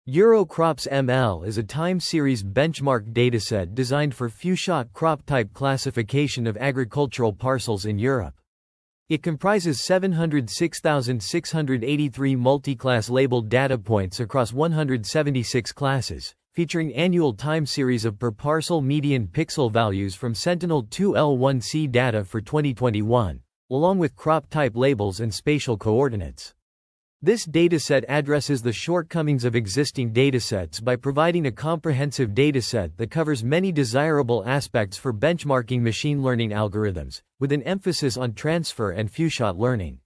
EuroCropsML is a time series benchmark dataset designed for few-shot crop type classification of agricultural parcels in Europe. It comprises 706,683 multi-class labeled data points across 176 classes, featuring annual time series of per-parcel median pixel values from Sentinel-2 L1C data for 2021, along with crop type labels and spatial coordinates. This dataset addresses the shortcomings of existing datasets by providing a comprehensive dataset that covers many desirable aspects for benchmarking machine learning algorithms, with an emphasis on transfer and few-shot learning.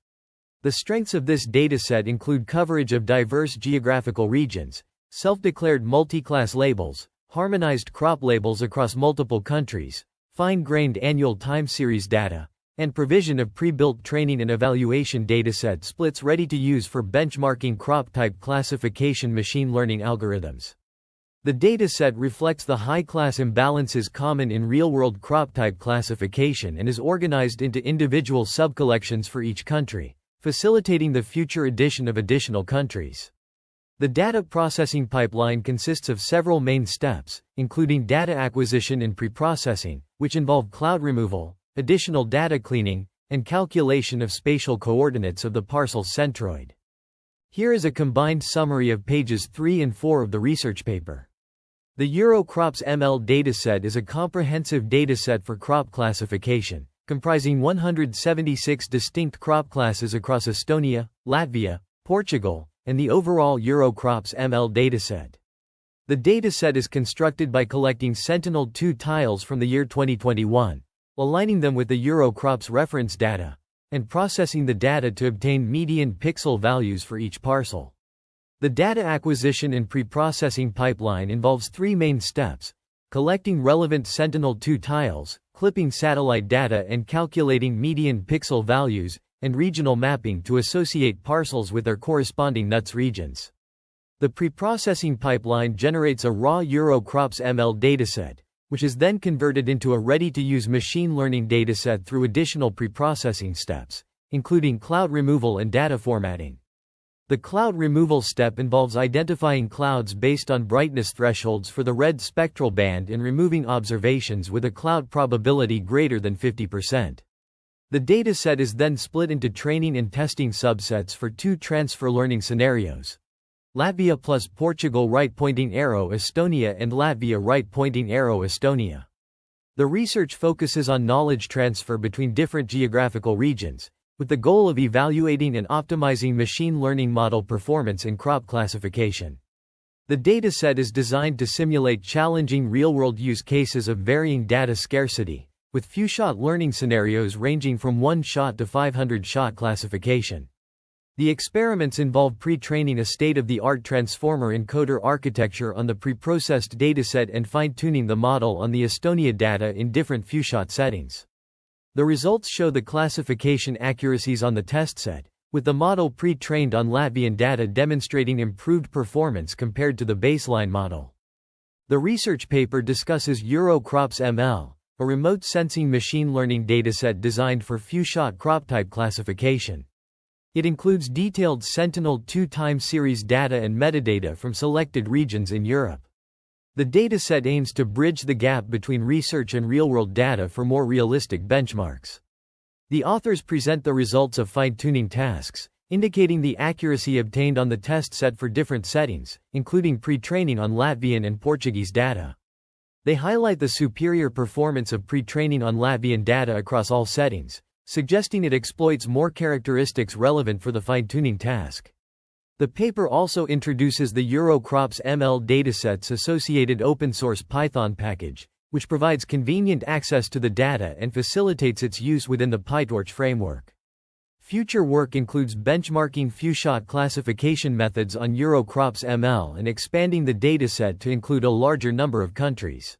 The strengths of this dataset include coverage of diverse geographical regions, self-declared multi-class labels, harmonized crop labels across multiple countries, fine-grained annual time series data, and provision of pre-built training and evaluation dataset splits ready to use for benchmarking crop type classification machine learning algorithms. The dataset reflects the high-class imbalances common in real-world crop type classification and is organized into individual subcollections for each country, facilitating the future addition of additional countries. The data processing pipeline consists of several main steps, including data acquisition and preprocessing, which involve cloud removal, additional data cleaning, and calculation of spatial coordinates of the parcel centroid. Here is a combined summary of pages 3 and 4 of the research paper. The EuroCropsML dataset is a comprehensive dataset for crop classification, comprising 176 distinct crop classes across Estonia, Latvia, Portugal, and the overall EuroCropsML dataset. The dataset is constructed by collecting Sentinel-2 tiles from the year 2021, aligning them with the EuroCrops reference data, and processing the data to obtain median pixel values for each parcel. The data acquisition and preprocessing pipeline involves three main steps: collecting relevant Sentinel-2 tiles, clipping satellite data and calculating median pixel values, and regional mapping to associate parcels with their corresponding NUTS regions. The preprocessing pipeline generates a raw EuroCropsML dataset, which is then converted into a ready-to-use machine learning dataset through additional preprocessing steps, including cloud removal and data formatting. The cloud removal step involves identifying clouds based on brightness thresholds for the red spectral band and removing observations with a cloud probability greater than 50%. The dataset is then split into training and testing subsets for two transfer learning scenarios: Latvia plus Portugal right-pointing arrow Estonia and Latvia right-pointing arrow Estonia. The research focuses on knowledge transfer between different geographical regions, with the goal of evaluating and optimizing machine learning model performance in crop classification. The dataset is designed to simulate challenging real-world use cases of varying data scarcity, with few-shot learning scenarios ranging from 1-shot to 500-shot classification. The experiments involve pre-training a state-of-the-art transformer encoder architecture on the preprocessed dataset and fine-tuning the model on the Estonia data in different few-shot settings. The results show the classification accuracies on the test set, with the model pre-trained on Latvian data demonstrating improved performance compared to the baseline model. The research paper discusses EuroCropsML, a remote sensing machine learning dataset designed for few-shot crop type classification. It includes detailed Sentinel-2 time series data and metadata from selected regions in Europe. The dataset aims to bridge the gap between research and real-world data for more realistic benchmarks. The authors present the results of fine-tuning tasks, indicating the accuracy obtained on the test set for different settings, including pre-training on Latvian and Portuguese data. They highlight the superior performance of pre-training on Latvian data across all settings, suggesting it exploits more characteristics relevant for the fine-tuning task. The paper also introduces the EuroCropsML dataset's associated open-source Python package, which provides convenient access to the data and facilitates its use within the PyTorch framework. Future work includes benchmarking few-shot classification methods on EuroCropsML and expanding the dataset to include a larger number of countries.